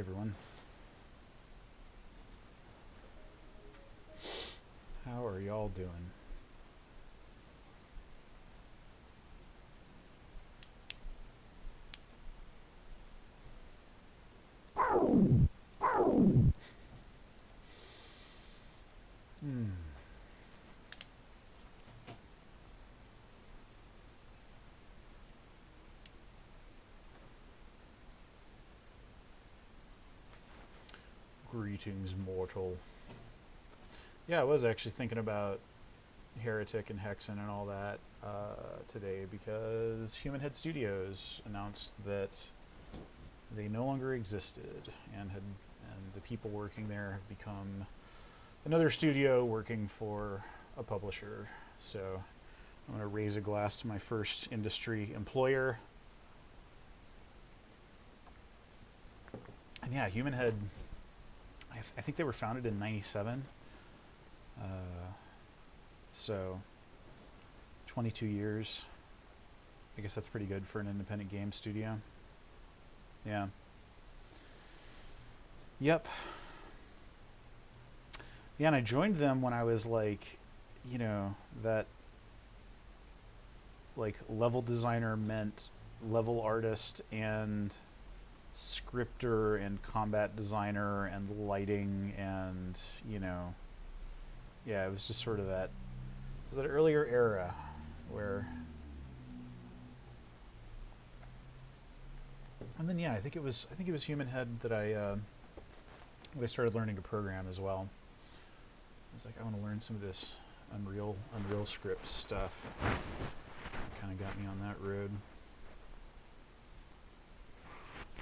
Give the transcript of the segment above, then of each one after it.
everyone. How are y'all doing? Greetings, mortal. Yeah, I was actually thinking about Heretic and Hexen and all that today because Human Head Studios announced that they no longer existed and the people working there have become another studio working for a publisher. So I'm going to raise a glass to my first industry employer. And yeah, Human Head, I think they were founded in '97. So 22 years. I guess that's pretty good for an independent game studio. Yeah. Yep. Yeah, and I joined them when I was like, you know, that like level designer meant level artist and scripter and combat designer and lighting and, you know, yeah, it was just sort of that, it was that earlier era where, and then yeah, I think it was Human Head that I started learning to program as well. I was like, I want to learn some of this Unreal script stuff. Kind of got me on that road.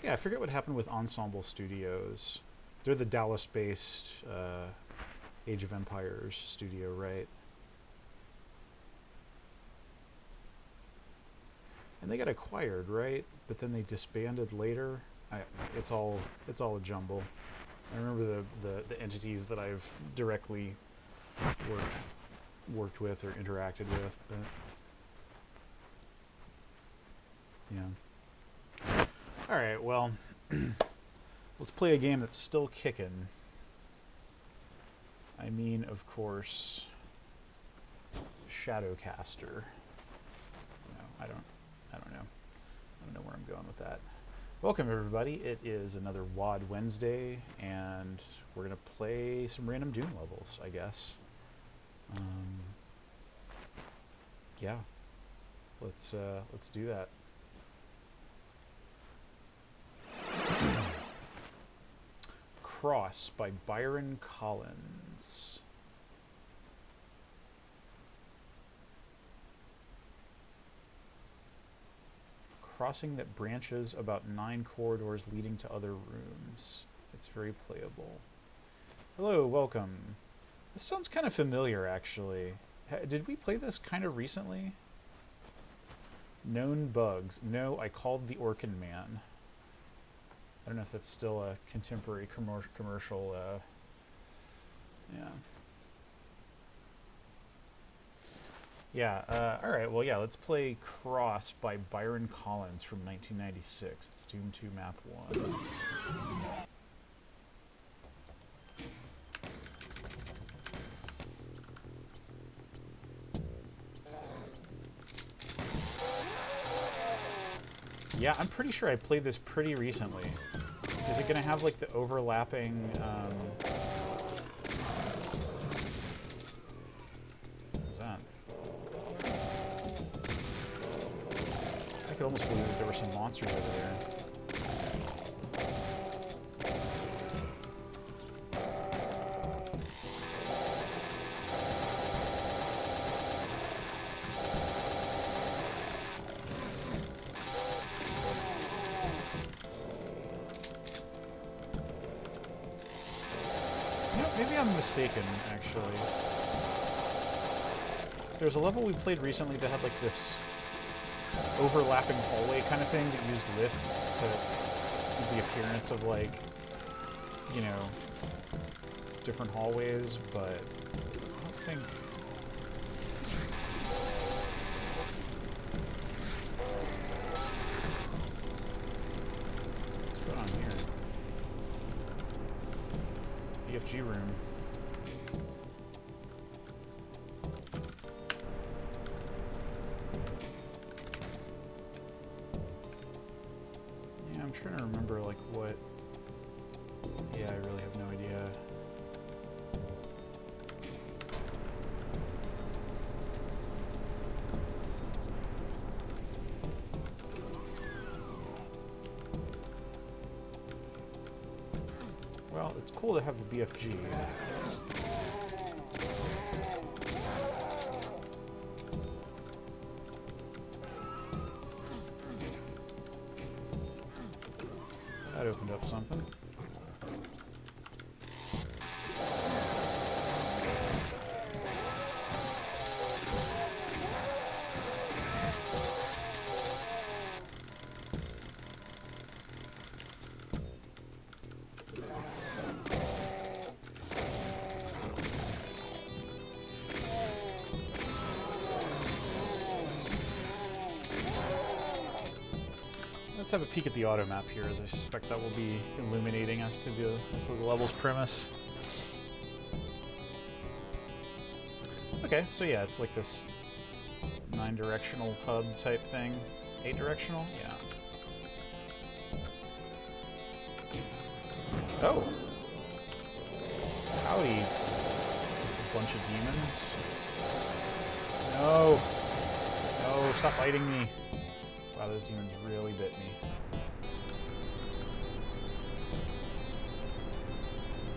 Yeah, I forget what happened with Ensemble Studios. They're the Dallas-based Age of Empires studio, right? And they got acquired, right? But then they disbanded later. It's all a jumble. I remember the entities that I've directly worked with or interacted with, but yeah. All right, well, let's play a game that's still kicking. I mean, of course, Shadowcaster. No, I don't know. I don't know where I'm going with that. Welcome, everybody. It is another WAD Wednesday, and we're gonna play some random Doom levels, I guess. Yeah, let's do that. Cross by Byron Collins. Crossing that branches about 9 corridors leading to other rooms. It's very playable. Hello, welcome. This sounds kind of familiar, actually. Did we play this kind of recently? Known bugs. No, I called the Orkin Man. I don't know if that's still a contemporary commercial. Yeah. All right. Well, yeah. Let's play Cross by Byron Collins from 1996. It's Doom 2 Map 1. Yeah, I'm pretty sure I played this pretty recently. Is it going to have, like, the overlapping, what is that? I could almost believe that there were some monsters over there. Maybe I'm mistaken, actually. There's a level we played recently that had like this overlapping hallway kind of thing that used lifts to give the appearance of like, you know, different hallways, but I don't think... What's going on here? room. Yeah, I'm trying to remember, like, what... Yeah, I really have no idea. Well, it's cool to have the BFG. That opened up something. Let's have a peek at the auto map here, as I suspect that will be illuminating us to the level's premise. Okay, so yeah, it's like this 9-directional hub type thing. 8-directional? Yeah. Oh! Howdy, bunch of demons. No! No, stop biting me! Wow, those demons really bit me.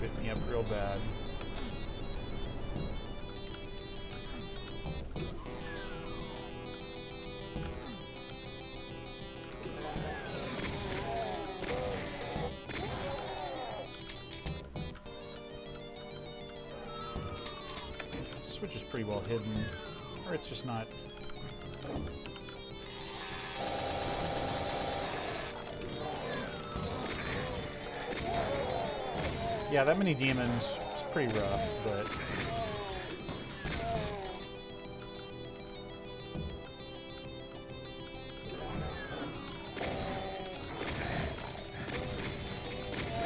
Bit me up real bad. The switch is pretty well hidden, or it's just not. Yeah, that many demons is pretty rough, but...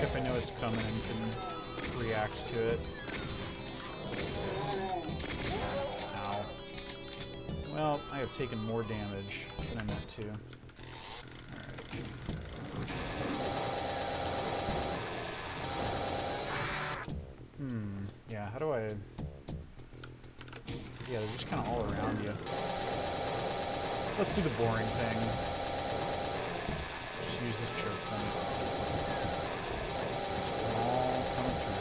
if I know it's coming and can react to it. Ow. Well, I have taken more damage than I meant to. Yeah, how do I... Yeah, they're just kind of all around you. Let's do the boring thing. Just use this choke point. Just all coming through.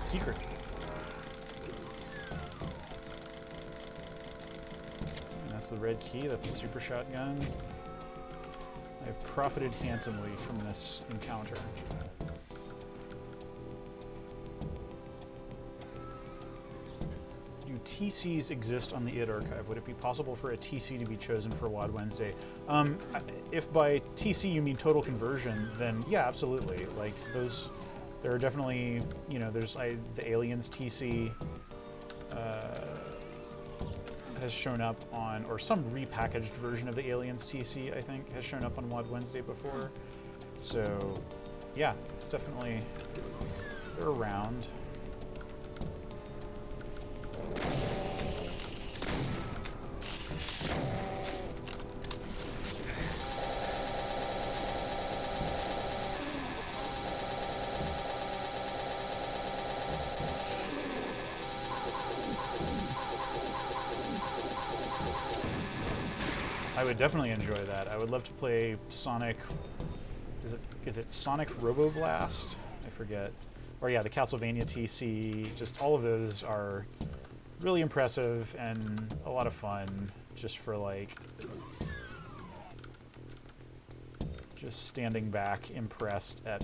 Secret. And that's the red key, that's the super shotgun. I have profited handsomely from this encounter. Do TCs exist on the IIII archive? Would it be possible for a TC to be chosen for WAD Wednesday? If by TC you mean total conversion, then yeah, absolutely. Like, those... There are definitely, you know, there's the Aliens TC has shown up on, or some repackaged version of the Aliens TC, I think, has shown up on WAD Wednesday before. So, yeah, it's definitely, they're around. I would definitely enjoy that. I would love to play Sonic. Is it Sonic Roboblast? I forget. Or yeah, the Castlevania TC. Just all of those are really impressive and a lot of fun. Just for like, just standing back, impressed at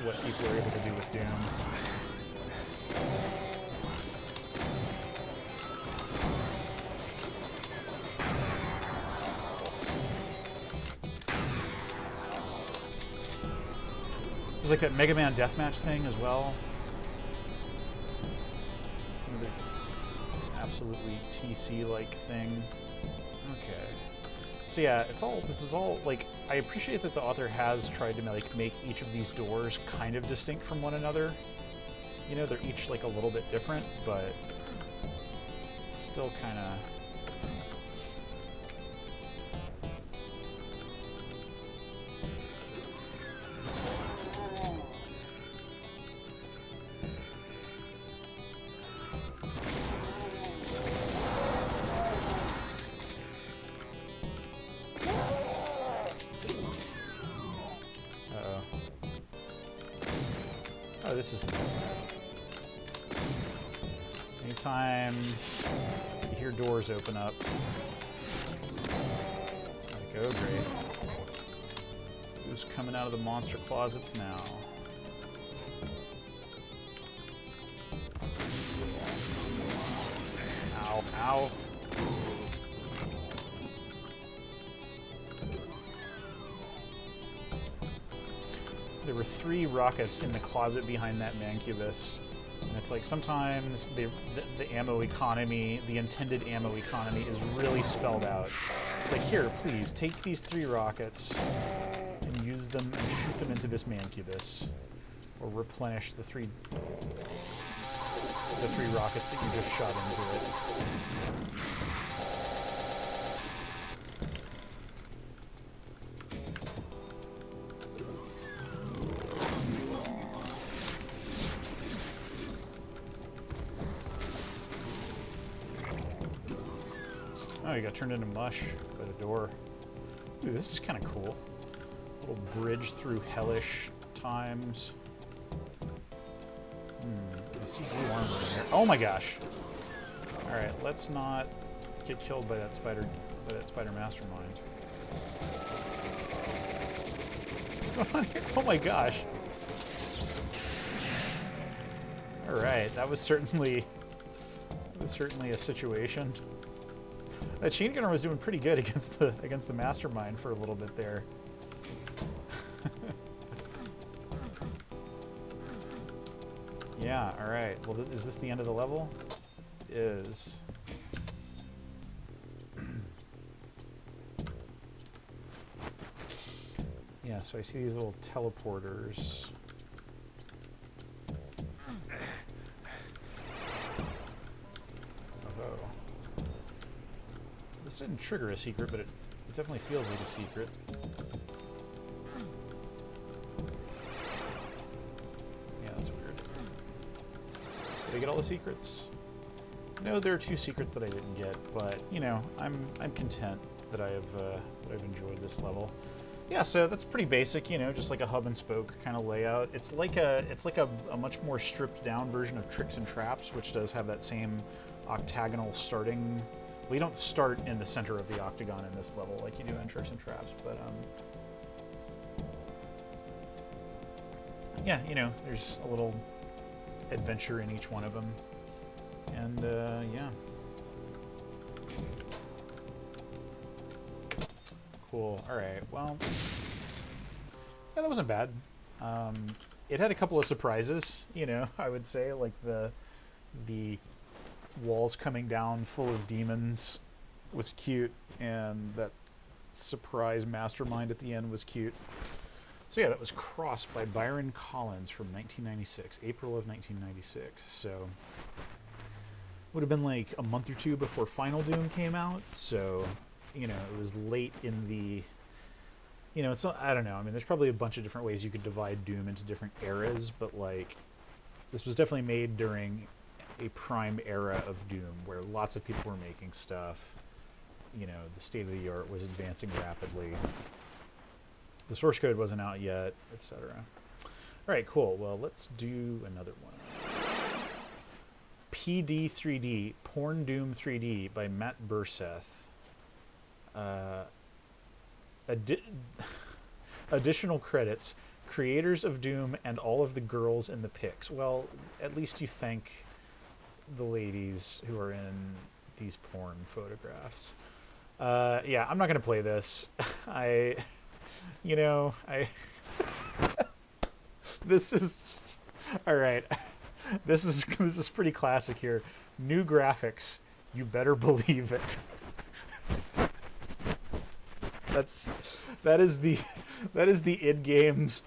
what people are able to do with Doom. like that Mega Man Deathmatch thing as well. It's another absolutely TC-like thing. Okay. So yeah, this is all, like, I appreciate that the author has tried to, like, make each of these doors kind of distinct from one another. You know, they're each, like, a little bit different, but it's still kind of... Oh, this is... Anytime you hear doors open up, like, oh great. Who's coming out of the monster closets now? Ow, ow. There were 3 rockets in the closet behind that mancubus. And it's like sometimes the ammo economy, the intended ammo economy is really spelled out. It's like, here, please, take these 3 rockets and use them and shoot them into this mancubus. Or replenish the 3 rockets that you just shot into it. Oh, you got turned into mush by the door. Ooh, this is kind of cool. A little bridge through hellish times. I see blue armor in here. Oh my gosh! Alright, let's not get killed by that spider mastermind. What's going on here? Oh my gosh! Alright, that was certainly a situation. That chain gunner was doing pretty good against the mastermind for a little bit there. Yeah, alright. Well, is this the end of the level? It is. Yeah, so I see these little teleporters. Oh. This didn't trigger a secret, but it definitely feels like a secret. Yeah, that's weird. Did I get all the secrets? No, there are 2 secrets that I didn't get, but you know, I'm content that I've enjoyed this level. Yeah, so that's pretty basic, you know, just like a hub and spoke kind of layout. It's like a much more stripped down version of Tricks and Traps, which does have that same octagonal starting. Well, you don't start in the center of the octagon in this level like you do in Tricks and Traps, but yeah, you know, there's a little adventure in each one of them, and yeah. Cool. All right. Well, yeah, that wasn't bad. It had a couple of surprises, you know. I would say, like the walls coming down full of demons was cute, and that surprise mastermind at the end was cute. So yeah, that was Crossed by Byron Collins from 1996, April of 1996. So would have been like a month or 2 before Final Doom came out. So, you know, it was late in the, you know, it's not, I don't know. I mean, there's probably a bunch of different ways you could divide Doom into different eras, but like, this was definitely made during a prime era of Doom where lots of people were making stuff. You know, the state of the art was advancing rapidly. The source code wasn't out yet, etc. All right, cool. Well, let's do another one. PD3D, Porn Doom 3D by Matt Burseth. Additional credits, creators of Doom and all of the girls in the pics. Well, at least you thank the ladies who are in these porn photographs. Yeah, I'm not going to play this. This is all right. This is pretty classic here. New graphics, you better believe it. That is the id Games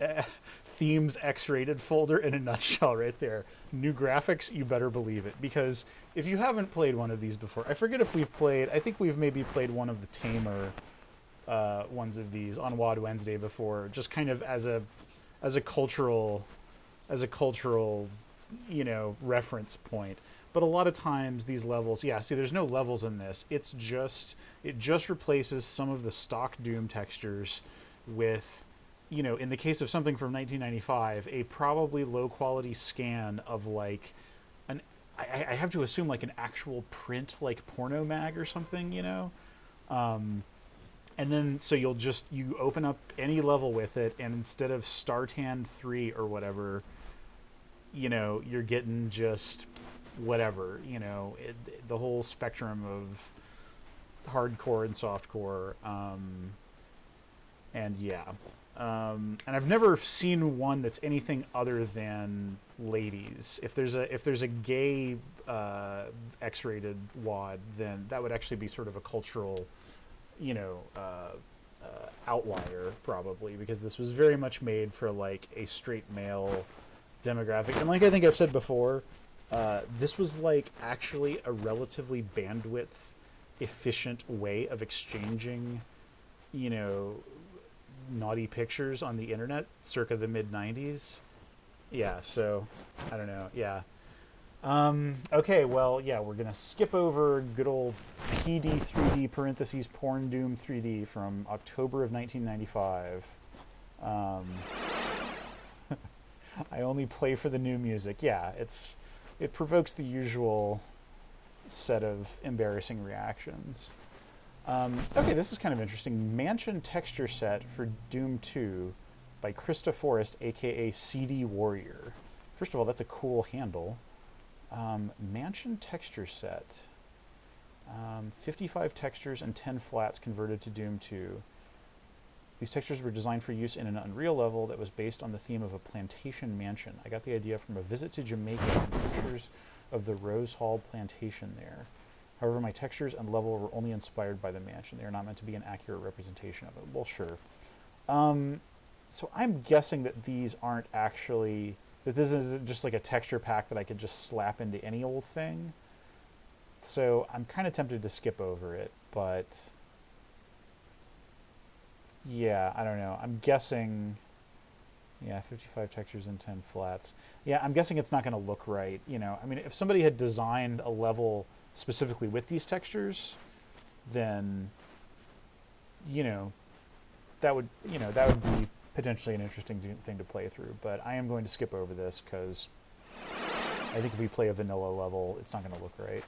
themes X-rated folder in a nutshell right there. New graphics, you better believe it. Because if you haven't played one of these before, I forget if we've played. I think we've maybe played one of the tamer ones of these on WAD Wednesday before, just kind of as a cultural reference point. But a lot of times these levels, see, there's no levels in this. It just replaces some of the stock Doom textures with, in the case of something from 1995, a probably low quality scan of like I have to assume like an actual print, like porno mag or something, and then so you open up any level with it, and instead of Startan 3 or whatever, you're getting just whatever, the whole spectrum of hardcore and softcore, and I've never seen one that's anything other than ladies. If there's a gay X-rated WAD, then that would actually be sort of a cultural, outlier probably, because this was very much made for like a straight male demographic. And like I think I've said before, this was like actually a relatively bandwidth efficient way of exchanging, naughty pictures on the internet circa the mid 90s. Yeah, so I don't know. Yeah. Okay, well, yeah, we're gonna skip over good old PD 3D parentheses Porn Doom 3D from October of 1995. I only play for the new music. Yeah, it provokes the usual set of embarrassing reactions. Okay, this is kind of interesting. Mansion texture set for Doom 2 by Krista Forrest, aka CD Warrior. First of all, that's a cool handle. Mansion texture set. 55 textures and 10 flats converted to Doom 2. These textures were designed for use in an Unreal level that was based on the theme of a plantation mansion. I got the idea from a visit to Jamaica and pictures of the Rose Hall plantation there. However, my textures and level were only inspired by the mansion. They are not meant to be an accurate representation of it. Well, sure. So I'm guessing that these aren't actually... that this is just like a texture pack that I could just slap into any old thing. So I'm kind of tempted to skip over it, but... yeah, I don't know. I'm guessing... yeah, 55 textures and 10 flats. Yeah, I'm guessing it's not going to look right. I mean, if somebody had designed a level specifically with these textures, then, that would be potentially an interesting thing to play through. But I am going to skip over this because I think if we play a vanilla level, it's not going to look right.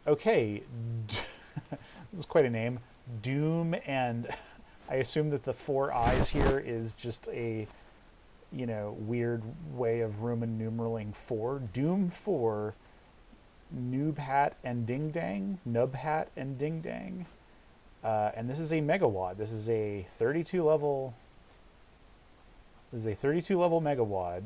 Okay. This is quite a name. Doom, and I assume that the 4 eyes here is just a, weird way of Roman numeraling 4. Doom 4, Noob Hat and Dingdang, Nub Hat and Dingdang. And this is a megawad. This is a 32 level megawad.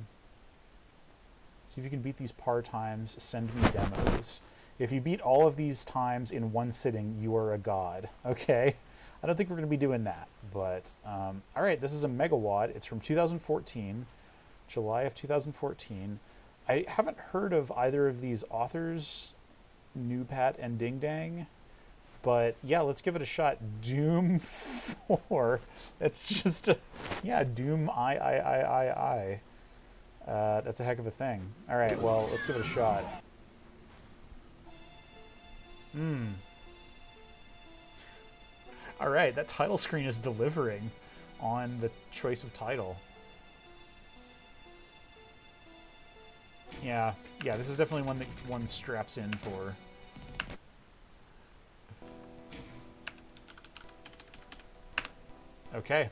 See if you can beat these par times. Send me demos. If you beat all of these times in one sitting, you are a god. Okay? I don't think we're going to be doing that. But, all right, this is a megawad. It's from 2014, July of 2014. I haven't heard of either of these authors, Noobhat and Dingdang. But, yeah, let's give it a shot. Doom 4. It's just a... yeah, Doom I. That's a heck of a thing. All right, well, let's give it a shot. All right, that title screen is delivering on the choice of title. Yeah, this is definitely one that one straps in for. Okay,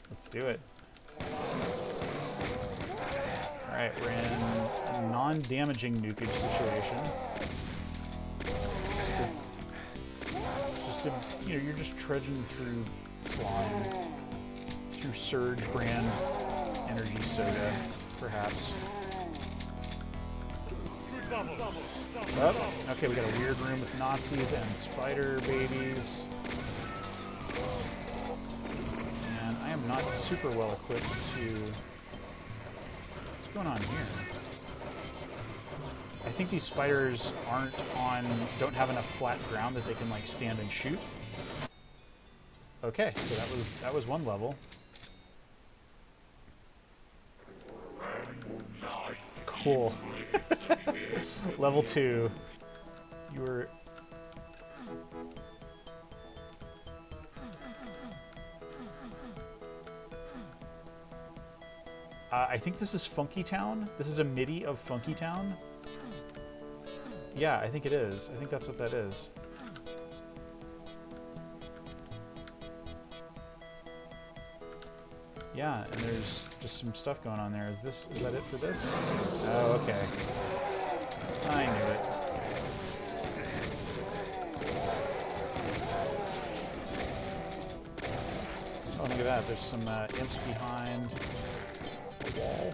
let's do it. Alright, we're in a non-damaging nukage situation. You're just trudging through slime, through Surge brand energy soda, perhaps. Oh, okay, we got a weird room with Nazis and spider babies. And I am not super well equipped to... What's going on here? I think these spiders don't have enough flat ground that they can like stand and shoot. Okay, so that was one level. Cool. Level 2. You were... I think this is Funky Town. This is a MIDI of Funky Town. Yeah, I think it is. I think that's what that is. Yeah, and there's just some stuff going on there. Is that it for this? Oh, okay. I knew it. Oh, look at that. There's some imps behind a wall.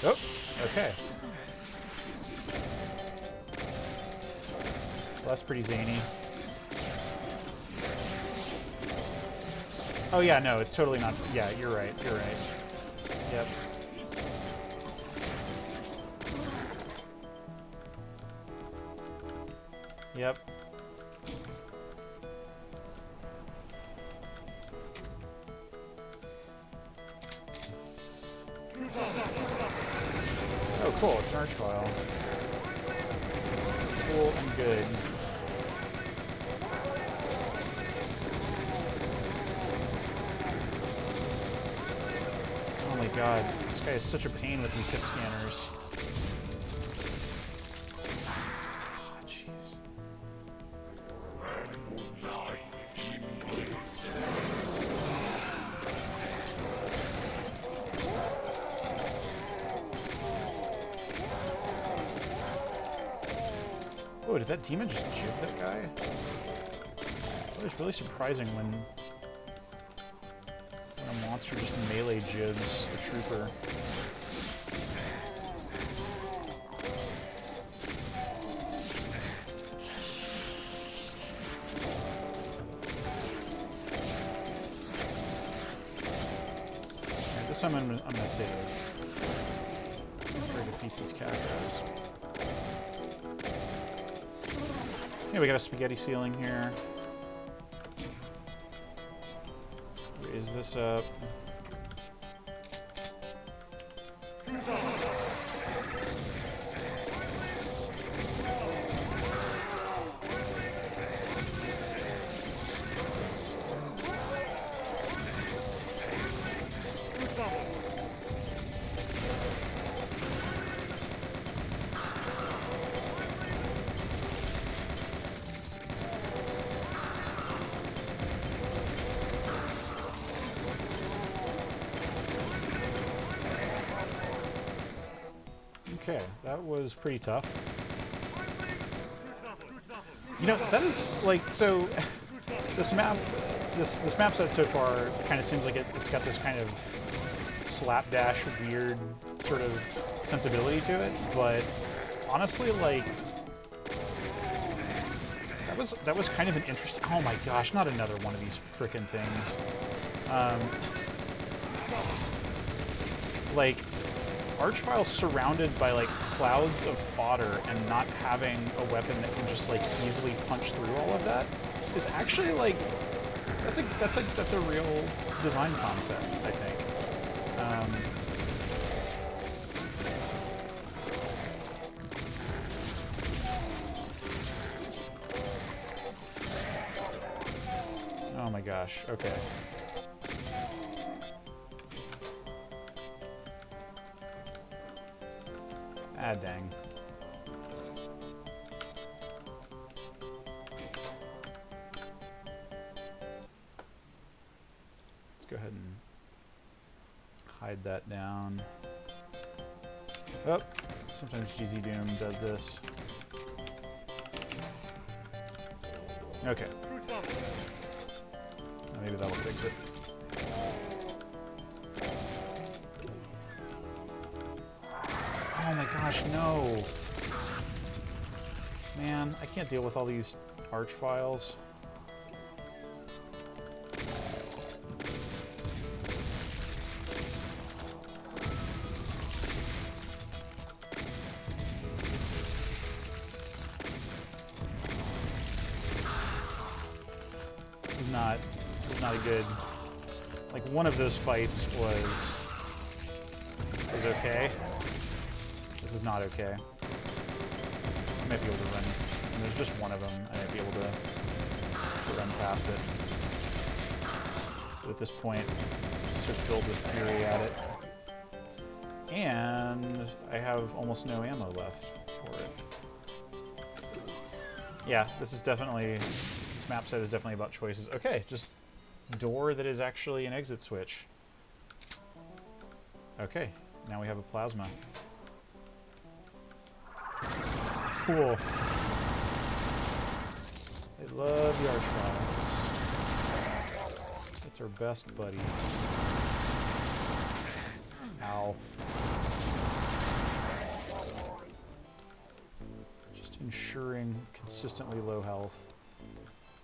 Oh, okay. Well, that's pretty zany. Oh yeah, no, it's totally not. Yeah, you're right. You're right. Yep. Yep. Oh, cool. It's an arch file. Cool and good. Oh my god. This guy is such a pain with these hit scanners. Oh, jeez. Oh, did that demon just jib that guy? It's always really surprising when a monster just melee jibs a trooper. Alright, this time I'm gonna save. Try to defeat these cacos. Yeah, we got a spaghetti ceiling here. Raise this up. Okay, that was pretty tough. You know, that is like, so this map set so far kind of seems like it's got this kind of slapdash weird sort of sensibility to it, but honestly, like that was kind of an interesting. Oh my gosh, not another one of these frickin' things. Like Archvile surrounded by like clouds of fodder and not having a weapon that can just like easily punch through all of that is actually like that's a real design concept, I think. Oh my gosh, okay. Ah, dang. Let's go ahead and hide that down. Oh, Sometimes GZ Doom does this. Okay. Maybe that'll fix it. Oh my gosh, no! Man, I can't deal with all these Arch files. This is not a good... Like, one of those fights was okay. This is not okay. I might be able to run... And there's just one of them. I might be able to run past it. But at this point, I'm sort of filled with fury at it. And I have almost no ammo left for it. Yeah, this is definitely... This map set is definitely about choices. Okay, just door that is actually an exit switch. Okay, now we have a plasma. Cool. I love the Arch files. It's our best buddy. Ow. Just ensuring consistently low health.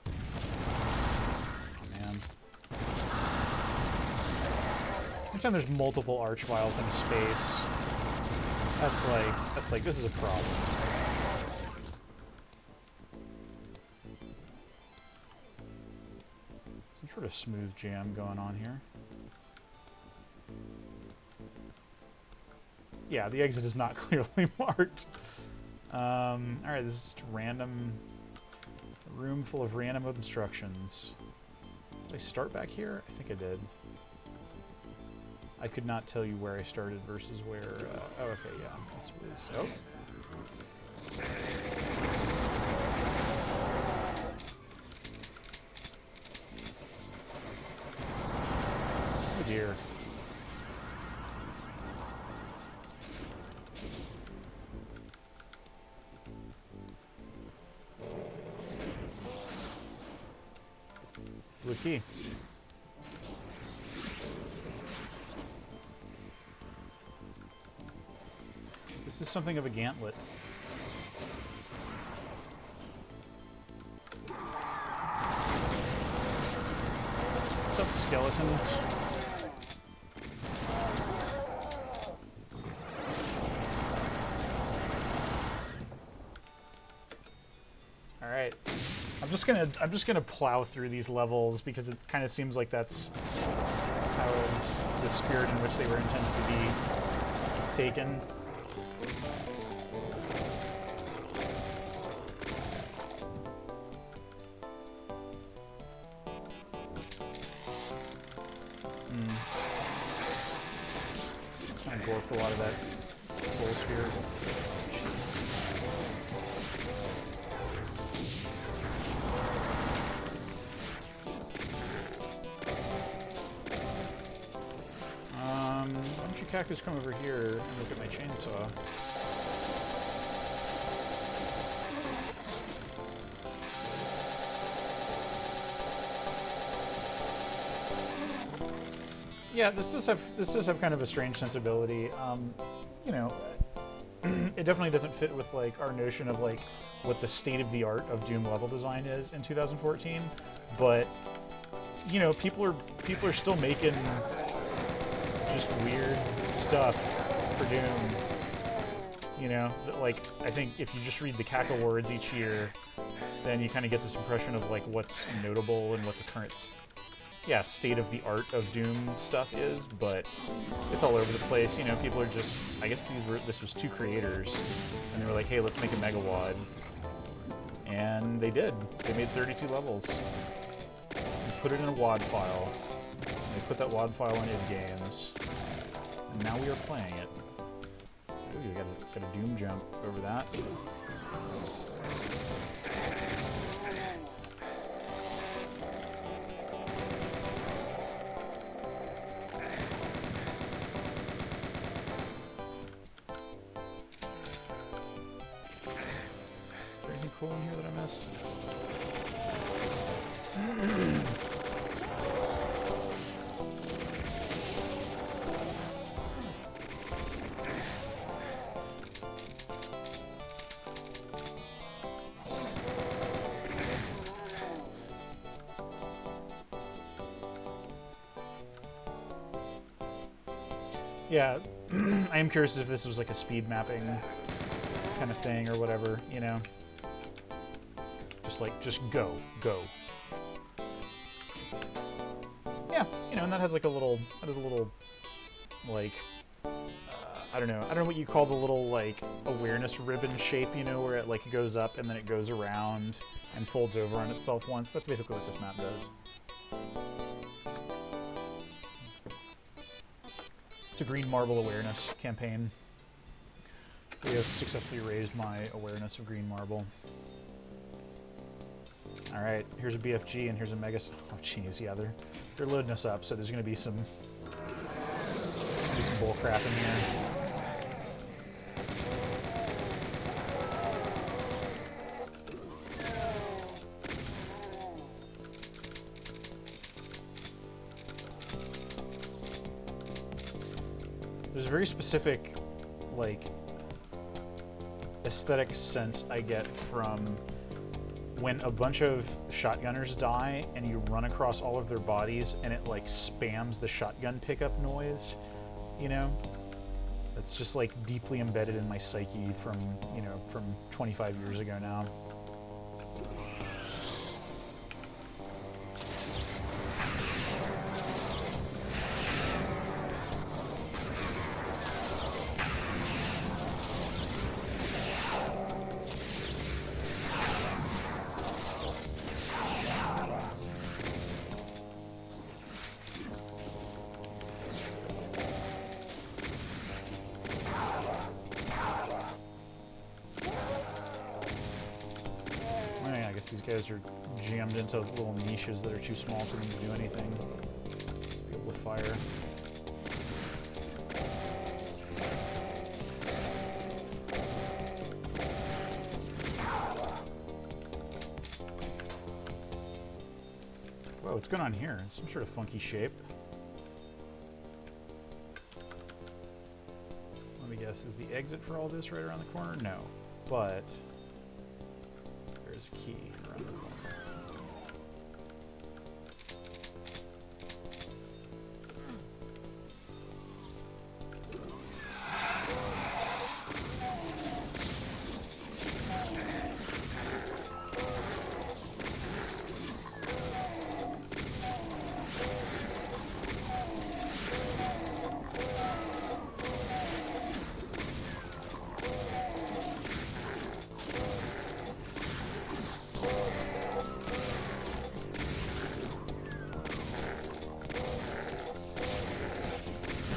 Oh, man. Anytime there's multiple Arch files in a space, that's like this is a problem. Some sort of smooth jam going on here. Yeah, the exit is not clearly marked. Alright, this is just random... A room full of random obstructions. Did I start back here? I think I did. I could not tell you where I started versus where... oh, okay, yeah. This was... Oh. Oh, dear. Blue key. This is something of a gauntlet. What's up, skeletons? All right. I'm just gonna plow through these levels because it kind of seems like that's how is the spirit in which they were intended to be taken. Kind of dwarfed a lot of that soul sphere. Jeez. Why don't you cactus come over here and look at my chainsaw? Yeah, this does have kind of a strange sensibility. You know, it definitely doesn't fit with like our notion of like what the state of the art of Doom level design is in 2014. But you know, people are still making just weird stuff for Doom. You know, like I think if you just read the CAC awards each year, then you kind of get this impression of like what's notable and what the current state of the art of Doom stuff is, but it's all over the place. You know, people are just, I guess this was two creators, and they were like, hey, let's make a mega WAD. And they did. They made 32 levels. And put it in a WAD file. And they put that WAD file in id games. And now we are playing it. Ooh, got a Doom jump over that. cool in here that I missed? Yeah, I am curious if this was like a speed mapping kind of thing or whatever, you know? Just go. Yeah, you know, and that has like a little, like, I don't know what you call the little, like, awareness ribbon shape, you know, where it, like, goes up and then it goes around and folds over on itself once. That's basically what this map does. It's a green marble awareness campaign. We have successfully raised my awareness of green marble. Alright, here's a BFG and here's a Mega... Oh, jeez, yeah, they're loading us up, so there's going to be some bull crap in here. There's a very specific, like, aesthetic sense I get from when a bunch of shotgunners die and you run across all of their bodies and it, like, spams the shotgun pickup noise, you know? That's just, like, deeply embedded in my psyche from, you know, from 25 years ago now. These guys are jammed into little niches that are too small for them to do anything. To be able to fire. Whoa, what's going on here? It's some sort of funky shape. Let me guess, is the exit for all this right around the corner? No. But there's a key around the corner.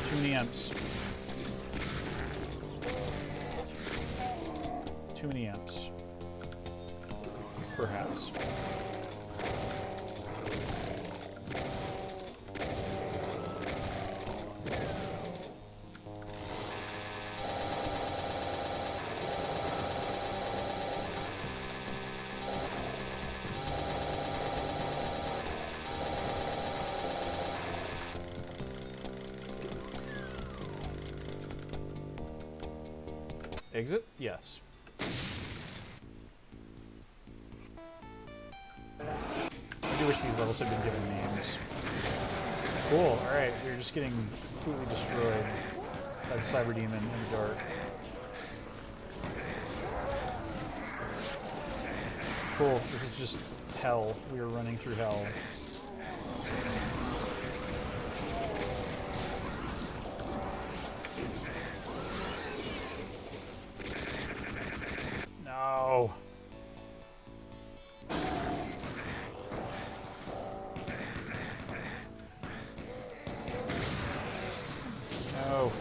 Too many amps. Too many amps. Perhaps. Exit? Yes. I do wish these levels had been given names. Cool, alright, we're just getting completely destroyed by the Cyber Demon in the dark. Cool, this is just hell. We are running through hell. No. No.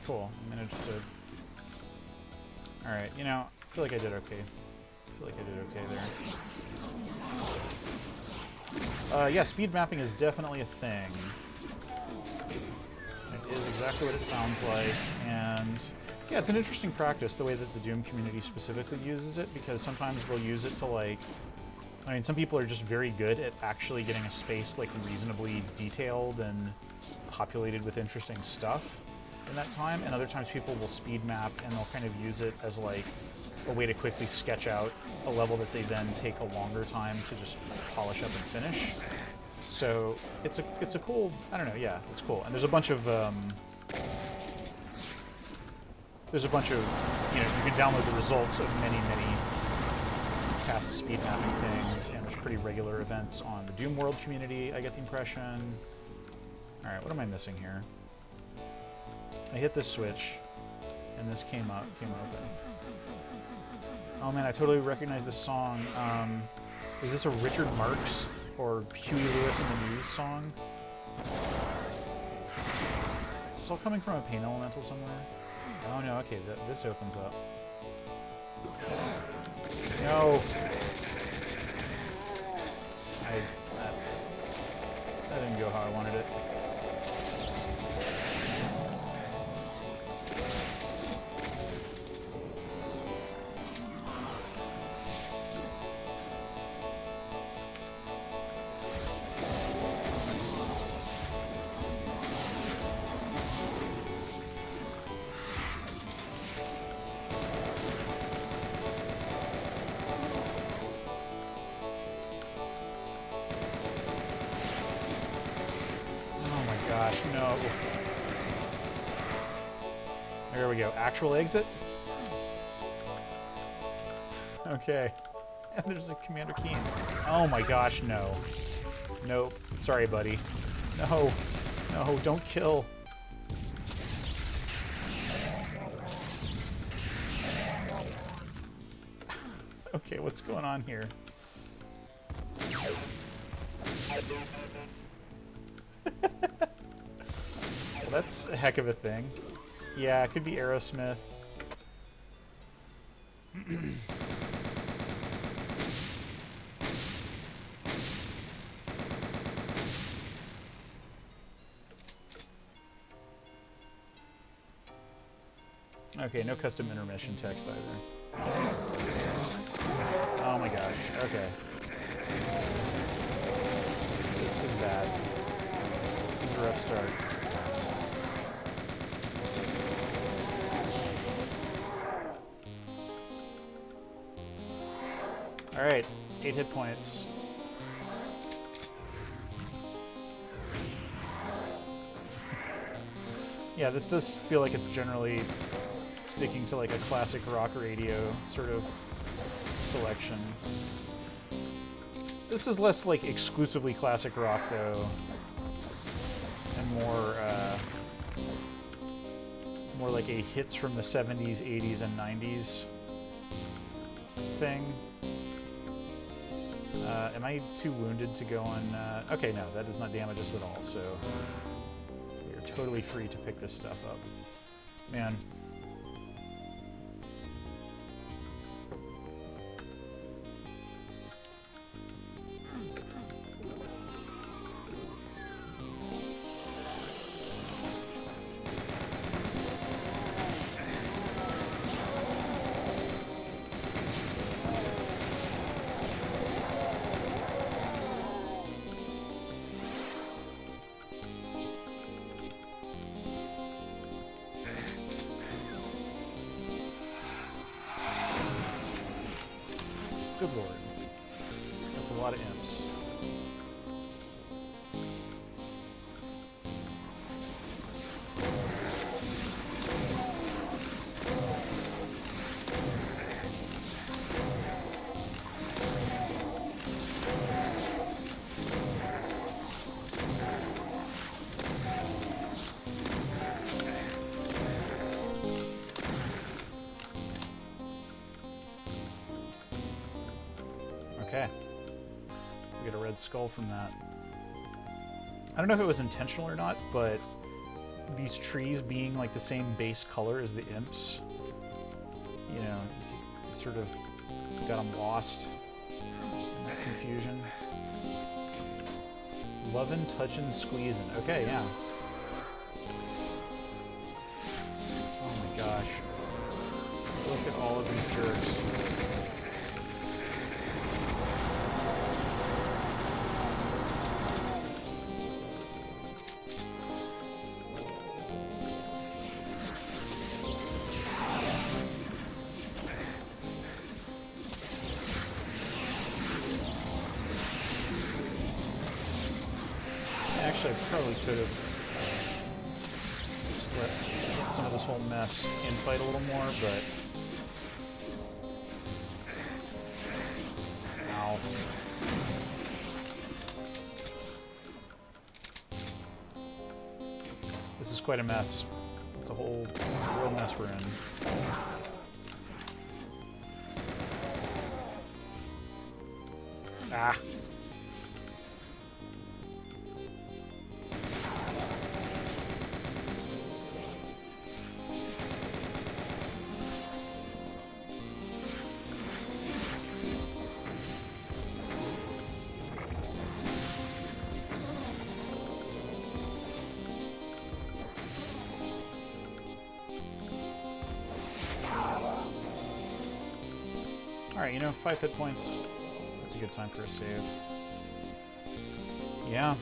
cool. I managed to... Alright, you know, I feel like I did okay. I feel like I did okay there. Yeah, speed mapping is definitely a thing. It is exactly what it sounds like, and yeah, it's an interesting practice, the way that the Doom community specifically uses it, because sometimes they'll use it to, like... I mean, some people are just very good at actually getting a space, like, reasonably detailed and populated with interesting stuff in that time, and other times people will speed map and they'll kind of use it as, like, a way to quickly sketch out a level that they then take a longer time to just polish up and finish. So it's a cool, I don't know, yeah, it's cool. And there's a bunch of you know, you can download the results of many past speed mapping things, and there's pretty regular events on the Doom World community, I get the impression. Alright, what am I missing here? I hit this switch, and this came open. Oh man, I totally recognize this song. Is this a Richard Marx or Huey Lewis in the News song? Is this all coming from a pain elemental somewhere? Oh no, okay, this opens up. No! That didn't go how I wanted it. No. There we go. Actual exit? Okay. And there's a Commander Keen. Oh my gosh, no. Nope. Sorry, buddy. No. No, don't kill. Okay, what's going on here? Well, that's a heck of a thing. Yeah, it could be Aerosmith. Okay, no custom intermission text either. Oh my gosh, okay. This is bad. This is a rough start. Alright, 8 hit points. Yeah, this does feel like it's generally sticking to like a classic rock radio sort of selection. This is less like exclusively classic rock though, and more like a hits from the 70s, 80s, and 90s thing. Am I too wounded to go on? Okay, no, that does not damage us at all, so you're totally free to pick this stuff up. Man. Good lord. That's a lot of imps. Okay. We get a red skull from that. I don't know if it was intentional or not, but these trees being like the same base color as the imps, you know, sort of got them lost in that confusion. Lovin', touchin', squeezin'. Okay, yeah. Oh my gosh. Look at all of these jerks. Actually, I probably could have just let some of this whole mess infight a little more, but... Ow. This is quite a mess. It's a real mess we're in. Ah. Alright, you know, 5 hit points. That's a good time for a save. Yeah.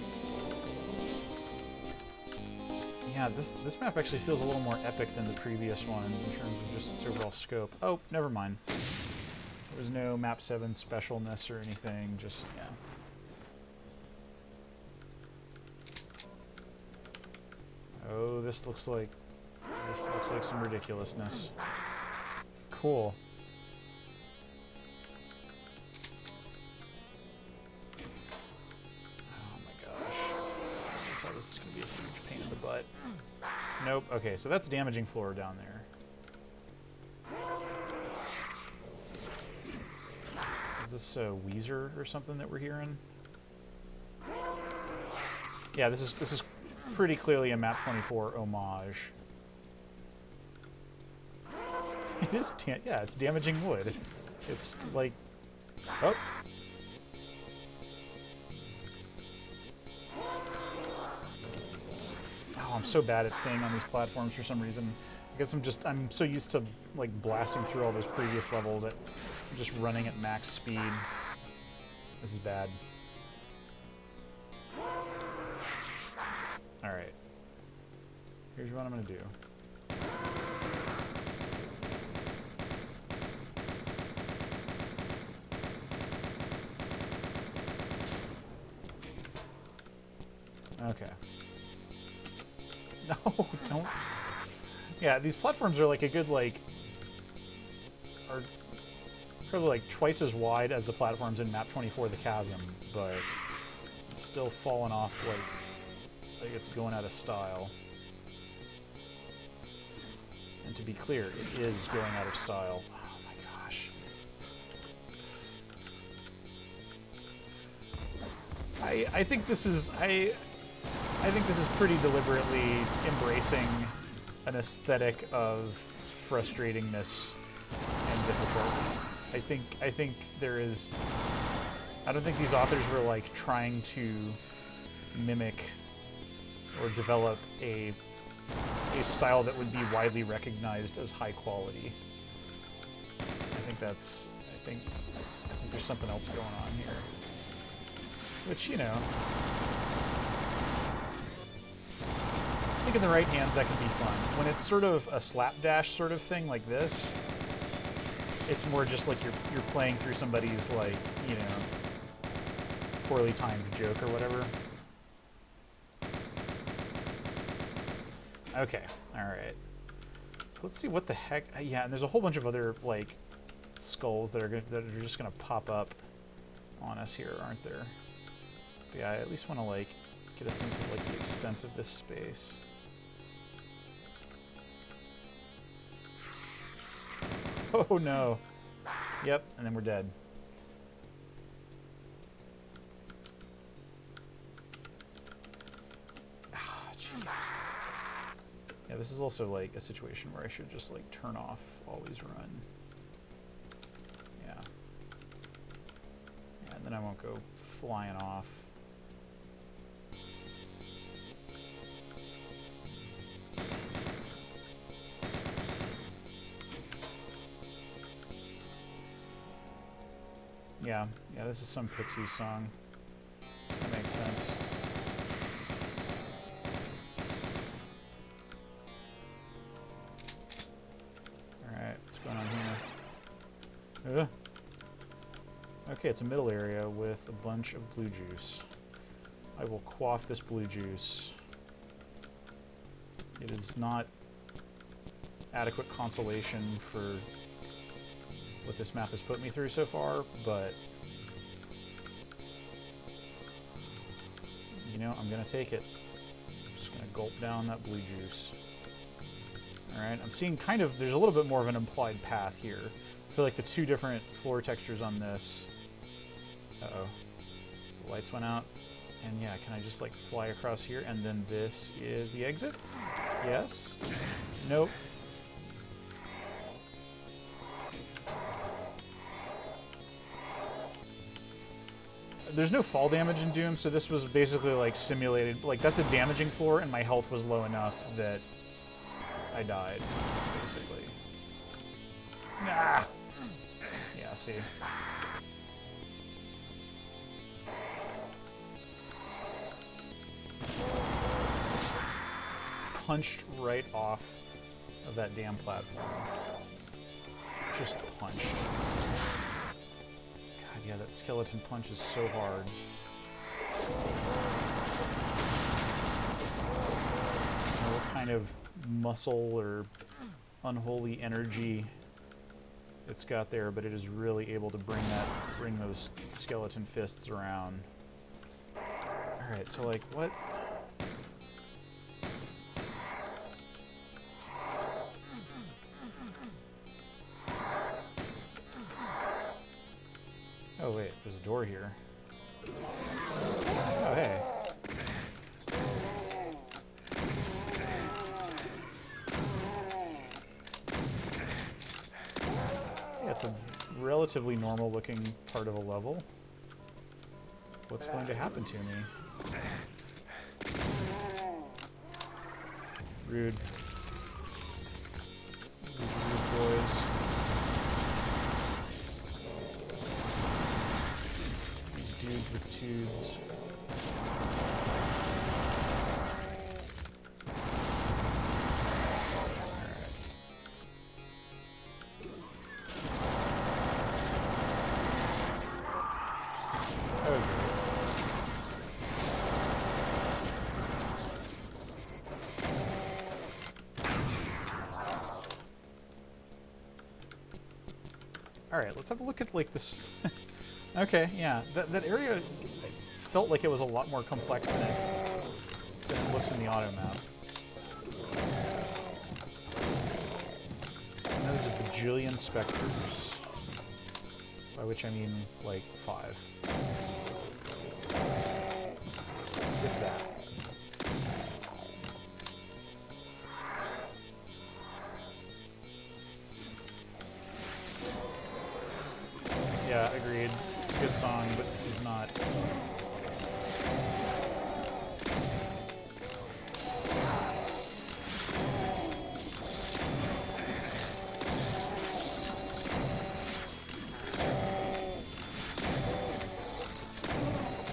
Yeah, this map actually feels a little more epic than the previous ones in terms of just its overall scope. Oh, never mind. There was no map 7 specialness or anything, just, yeah. Oh, this looks like some ridiculousness. Cool. This is going to be a huge pain in the butt. Nope. Okay, so that's damaging floor down there. Is this a Weezer or something that we're hearing? Yeah, this is pretty clearly a Map 24 homage. It is, yeah, it's damaging wood. It's like, oh. I'm so bad at staying on these platforms for some reason. I guess I'm so used to like blasting through all those previous levels at just running at max speed. This is bad. Alright. Here's what I'm gonna do. Okay. No, don't. Yeah, these platforms are like a good, like, are probably like twice as wide as the platforms in Map 24 The Chasm, but still falling off like it's going out of style. And to be clear, it is going out of style. Oh my gosh. I think this is I think this is pretty deliberately embracing an aesthetic of frustratingness and difficulty. I think there is. I don't think these authors were like trying to mimic or develop a style that would be widely recognized as high quality. I think there's something else going on here. Which, you know, I think in the right hands that can be fun. When it's sort of a slapdash sort of thing like this, it's more just like you're playing through somebody's, like, you know, poorly timed joke or whatever. Okay, alright. So let's see what the heck. Yeah, and there's a whole bunch of other, like, skulls that are just gonna pop up on us here, aren't there? But yeah, I at least want to, like, get a sense of, like, the extent of this space. Oh no. Yep, and then we're dead. Ah, jeez. Yeah, this is also like a situation where I should just like turn off always run. Yeah. Yeah, and then I won't go flying off. Yeah, yeah, this is some Pixies song. That makes sense. Alright, what's going on here? Okay, it's a middle area with a bunch of blue juice. I will quaff this blue juice. It is not adequate consolation for what this map has put me through so far, but you know, I'm gonna take it. I'm just gonna gulp down that blue juice. Alright, I'm seeing kind of, there's a little bit more of an implied path here. I feel like the two different floor textures on this. Uh-oh. The lights went out. And yeah, can I just like fly across here? And then this is the exit? Yes? Nope. There's no fall damage in Doom, so this was basically like simulated. Like, that's a damaging floor, and my health was low enough that I died, basically. Nah! Yeah, see. Punched right off of that damn platform. Just punched. God, yeah, that skeleton punch is so hard. I don't know what kind of muscle or unholy energy it's got there, but it is really able to bring those skeleton fists around. Alright, so like, what? Oh wait, there's a door here. Oh hey. Yeah, it's a relatively normal looking part of a level. What's going to happen to me? Rude. These rude boys. Dudes with tudes. Oh, alright, let's have a look at like this. Okay, yeah, that area felt like it was a lot more complex than it looks in the auto map. And there's a bajillion specters, by which I mean like 5. If that. Yeah, agreed. It's a good song, but this is not.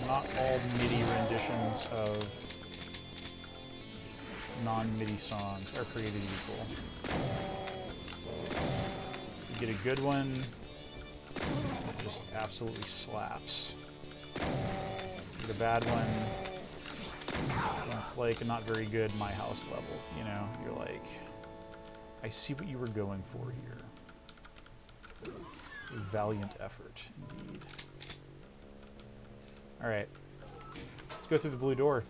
Not all MIDI renditions of non-MIDI songs are created equal. You get a good one, it just absolutely slaps. You get a bad one, and it's like a not very good My House level, you know? You're like, I see what you were going for here. A valiant effort, indeed. Alright, let's go through the blue door.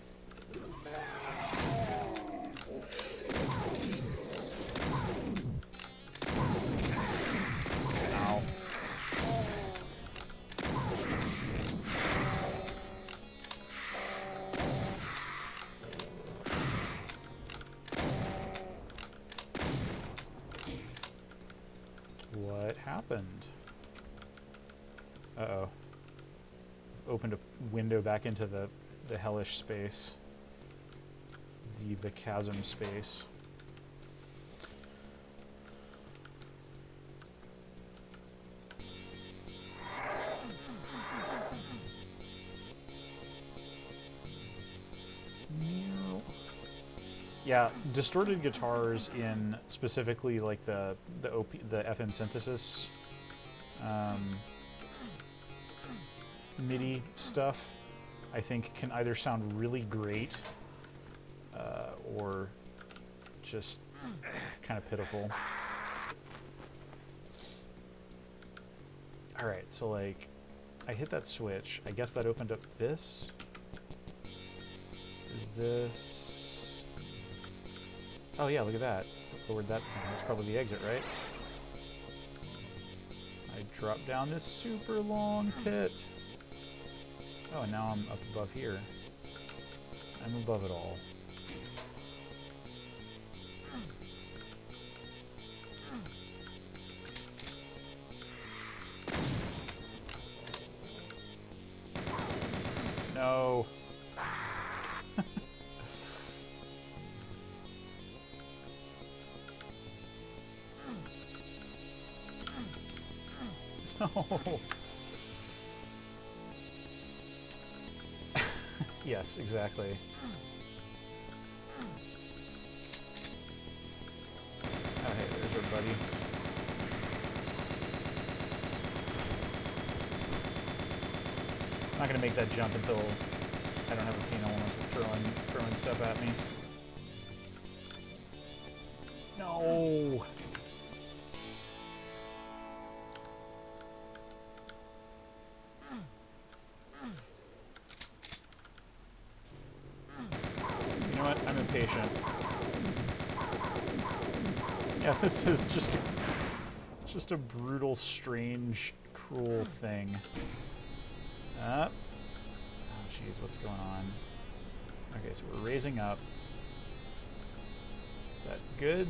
Ow. What happened? Uh-oh. Opened a window back into the hellish space. The chasm space. Yeah, distorted guitars in specifically like the FM synthesis MIDI stuff, I think can either sound really great or just kind of pitiful. All right, so like I hit that switch. I guess that opened up this. Is this? Oh yeah, look at that. Lowered that thing. That's probably the exit, right? I dropped down this super long pit. Oh, and now I'm up above here. I'm above it all. No. No. Yes, exactly. Oh, hey, there's our buddy. I'm not gonna make that jump until I don't have a pain element of throwing stuff at me. No. You know what? I'm impatient. Yeah, this is just a brutal, strange, cruel thing. Oh, jeez, what's going on? Okay, so we're raising up. Is that good?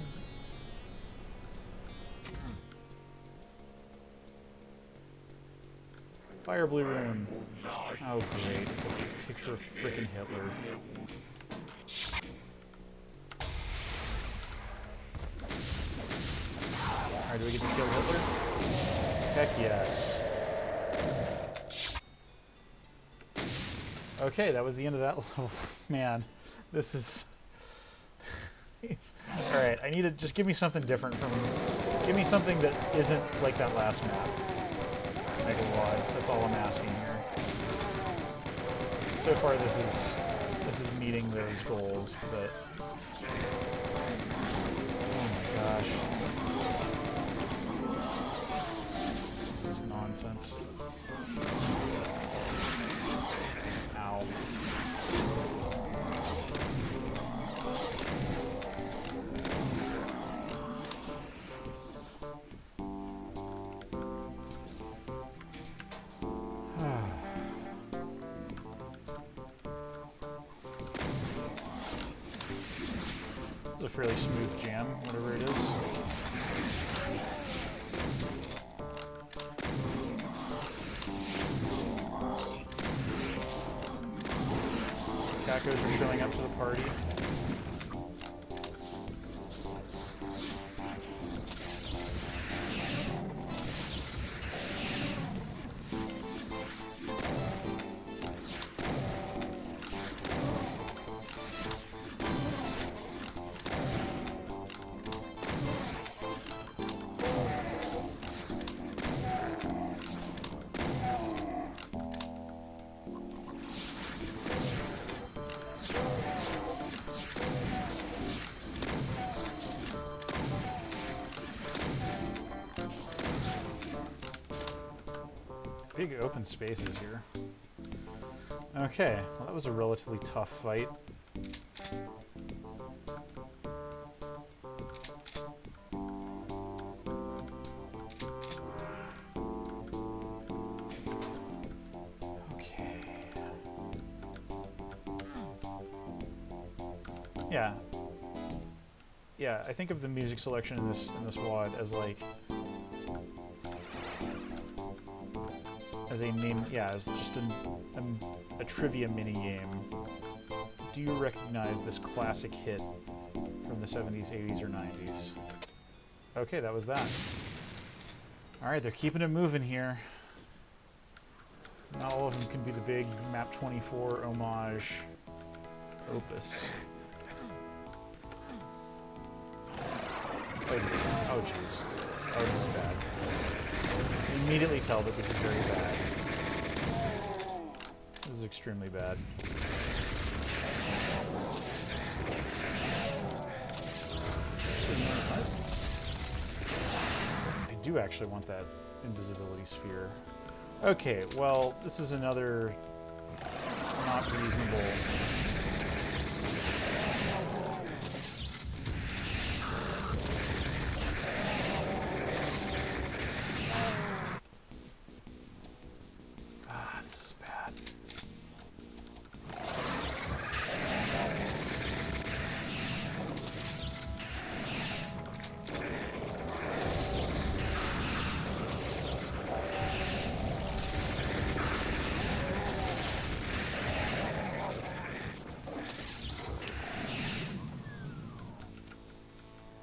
Fire blue room. Oh, great. It's a picture of frickin' Hitler. Alright, do we get to kill Hitler? Heck yes. Okay, that was the end of that level. Man, this is... Alright, I need to... Just give me something different from... Give me something that isn't like that last map. Mega WAD. That's all I'm asking here. So far, this is meeting those goals, but... Oh my gosh. This is nonsense. Ow. It's a fairly smooth jam, whatever it is. Tacos are showing up to the party. Big open spaces here. Okay, well that was a relatively tough fight. Okay. Yeah. Yeah, I think of the music selection in this WAD as like as a name, yeah, as just a trivia mini game. Do you recognize this classic hit from the 70s, 80s, or 90s? Okay, that was that. Alright, they're keeping it moving here. Not all of them can be the big Map 24 homage opus. Oh, jeez. Oh, this is bad. You immediately tell that this is very bad. This is extremely bad. I do actually want that invisibility sphere. Okay, well, this is another not reasonable. This is bad.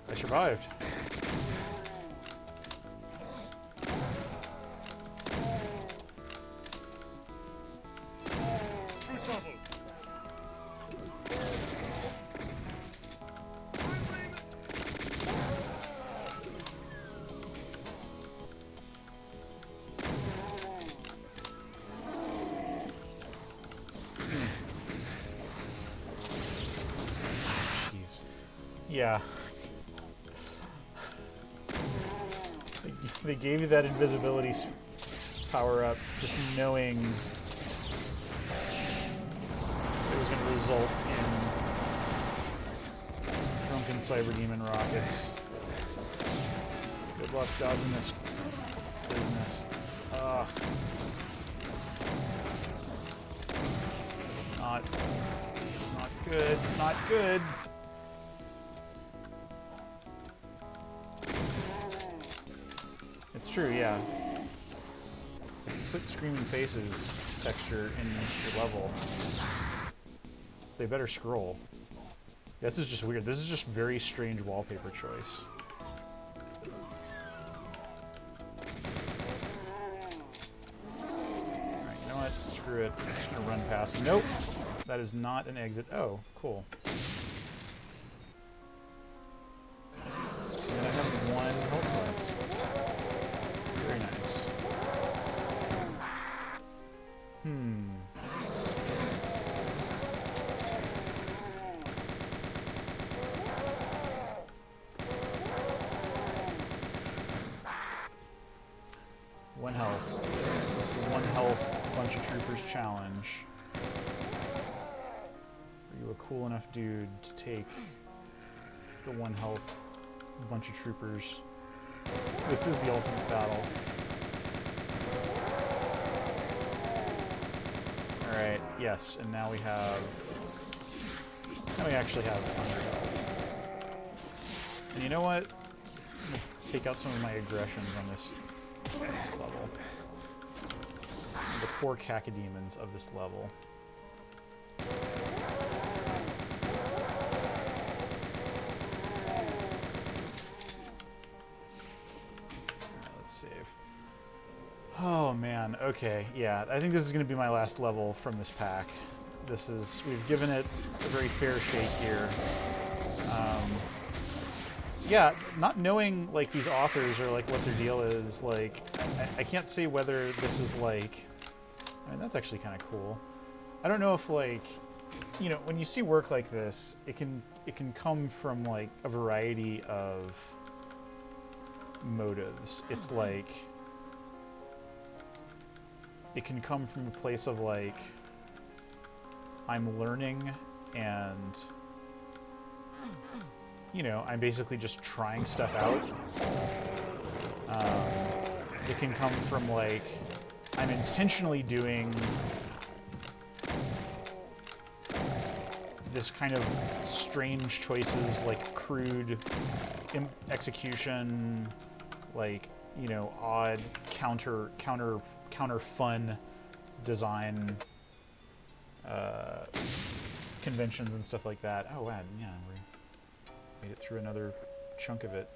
I survived. Jeez. Yeah. They gave you that invisibility power-up just knowing it was going to result in drunken cyber demon rockets. Good luck dodging this business. Ugh. Not good. Not good. It's true, yeah. Put Screaming Faces texture in your level. They better scroll. This is just weird. This is just very strange wallpaper choice. Alright, you know what? Screw it. I'm just gonna run past. Nope! That is not an exit. Oh, cool. And I have one health left. Very nice. One health. This is the one health bunch of troopers challenge. Are you a cool enough dude to take the one health bunch of troopers? This is the ultimate battle. Alright, yes, and now we have... Now we actually have 100 health. And you know what? I'm gonna take out some of my aggressions on this level. The poor cacodemons of this level. Oh man, okay, yeah. I think this is going to be my last level from this pack. We've given it a very fair shake here. Yeah, not knowing, like, these authors or, like, what their deal is, like, I can't say whether this is, like... I mean, that's actually kind of cool. I don't know if, like, you know, when you see work like this, it can come from, like, a variety of motives. It's like... It can come from a place of, like, I'm learning and, you know, I'm basically just trying stuff out. It can come from, like, I'm intentionally doing this kind of strange choices, like crude execution, like you know, odd counter fun design conventions and stuff like that. Oh, wow, yeah, we made it through another chunk of it.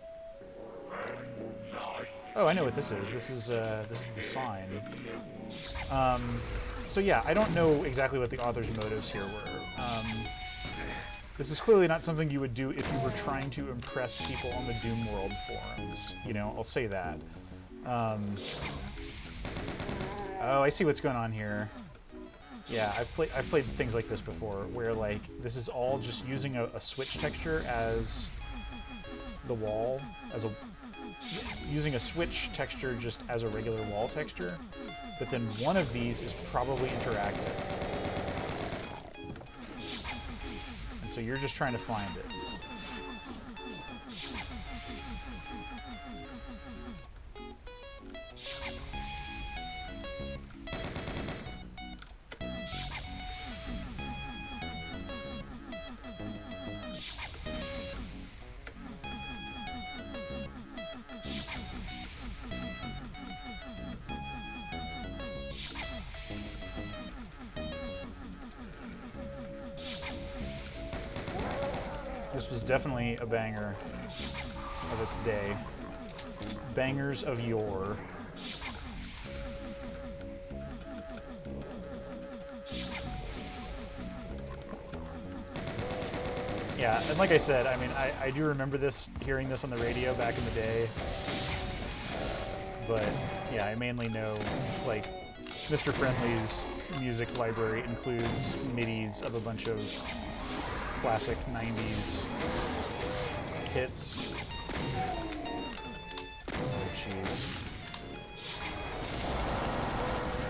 Oh, I know what this is. This is the sign. So yeah, I don't know exactly what the author's motives here were. This is clearly not something you would do if you were trying to impress people on the Doom World forums. You know, I'll say that. Oh, I see what's going on here. Yeah, I've played things like this before, where like this is all just using a switch texture as the wall, using a switch texture just as a regular wall texture, but then one of these is probably interactive. And so you're just trying to find it. This was definitely a banger of its day. Bangers of yore. Yeah, and like I said, I mean, I do remember this, hearing this on the radio back in the day. But yeah, I mainly know, like, Mr. Friendly's music library includes MIDIs of a bunch of classic 90s hits. Oh, jeez.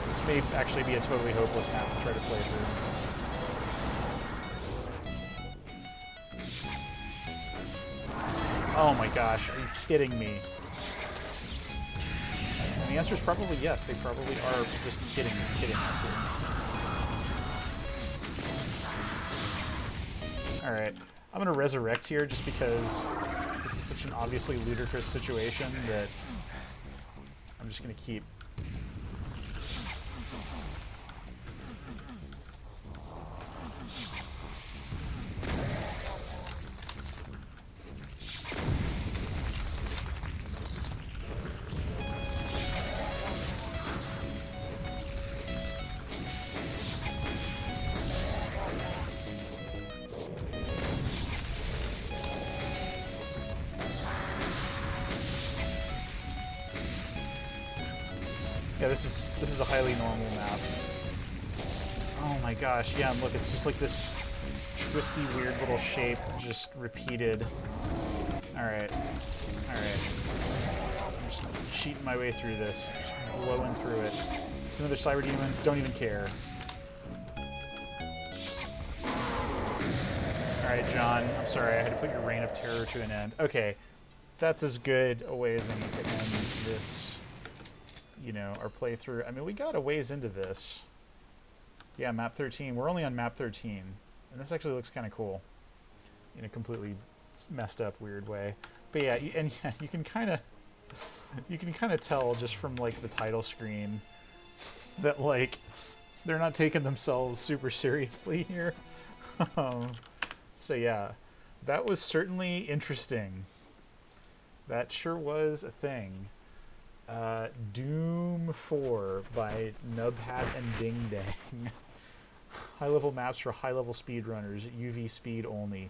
This may actually be a totally hopeless map to try to play through. Oh my gosh, are you kidding me? And the answer is probably yes, they probably are just kidding us here. Alright, I'm gonna resurrect here just because this is such an obviously ludicrous situation that I'm just gonna keep. Yeah, this is a highly normal map. Oh my gosh, yeah, and look, it's just like this twisty, weird little shape just repeated. Alright. Alright. I'm just cheating my way through this. Just blowing through it. It's another Cyber Demon. Don't even care. Alright, John. I'm sorry, I had to put your reign of terror to an end. Okay. That's as good a way as I need to end this, you know, our playthrough. I mean, we got a ways into this. Yeah, map 13. We're only on map 13. And this actually looks kind of cool. In a completely messed up, weird way. But yeah, and yeah, you can kind of tell just from, like, the title screen that, like, they're not taking themselves super seriously here. So yeah, that was certainly interesting. That sure was a thing. Doom 4 by Nubhat and Dingdang. High-level maps for high-level speedrunners, UV speed only.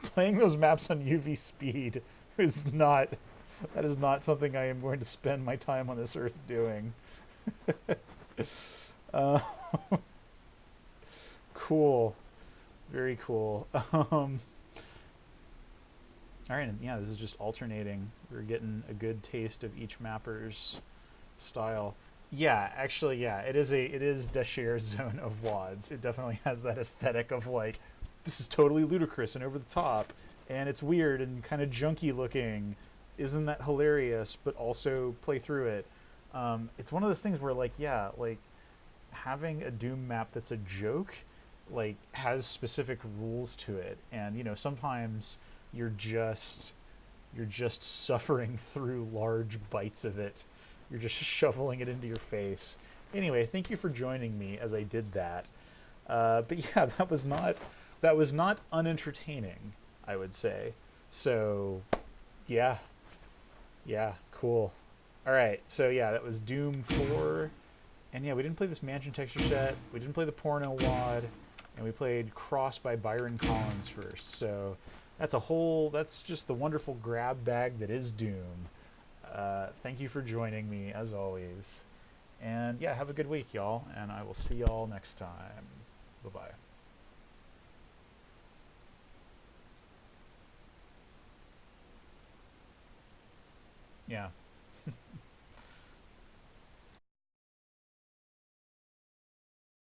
Playing those maps on UV speed is not... That is not something I am going to spend my time on this earth doing. Cool. Very cool. Alright, and yeah, this is just alternating. We're getting a good taste of each mapper's style. Yeah, actually, yeah, it is Dasher's zone of WADs. It definitely has that aesthetic of, like, this is totally ludicrous and over the top, and it's weird and kind of junky looking. Isn't that hilarious? But also play through it. It's one of those things where, like, yeah, like, having a Doom map that's a joke, like, has specific rules to it. And, you know, sometimes you're just You're just suffering through large bites of it. You're just shoveling it into your face. Anyway, thank you for joining me as I did that. But yeah, that was not unentertaining, I would say. So, yeah, yeah, cool. All right, so yeah, that was Doom 4, and yeah, we didn't play this mansion texture set. We didn't play the porno WAD, and we played Cross by Byron Collins first. So that's just the wonderful grab bag that is Doom. Thank you for joining me as always. And yeah, have a good week, y'all, and I will see y'all next time. Bye-bye. Yeah.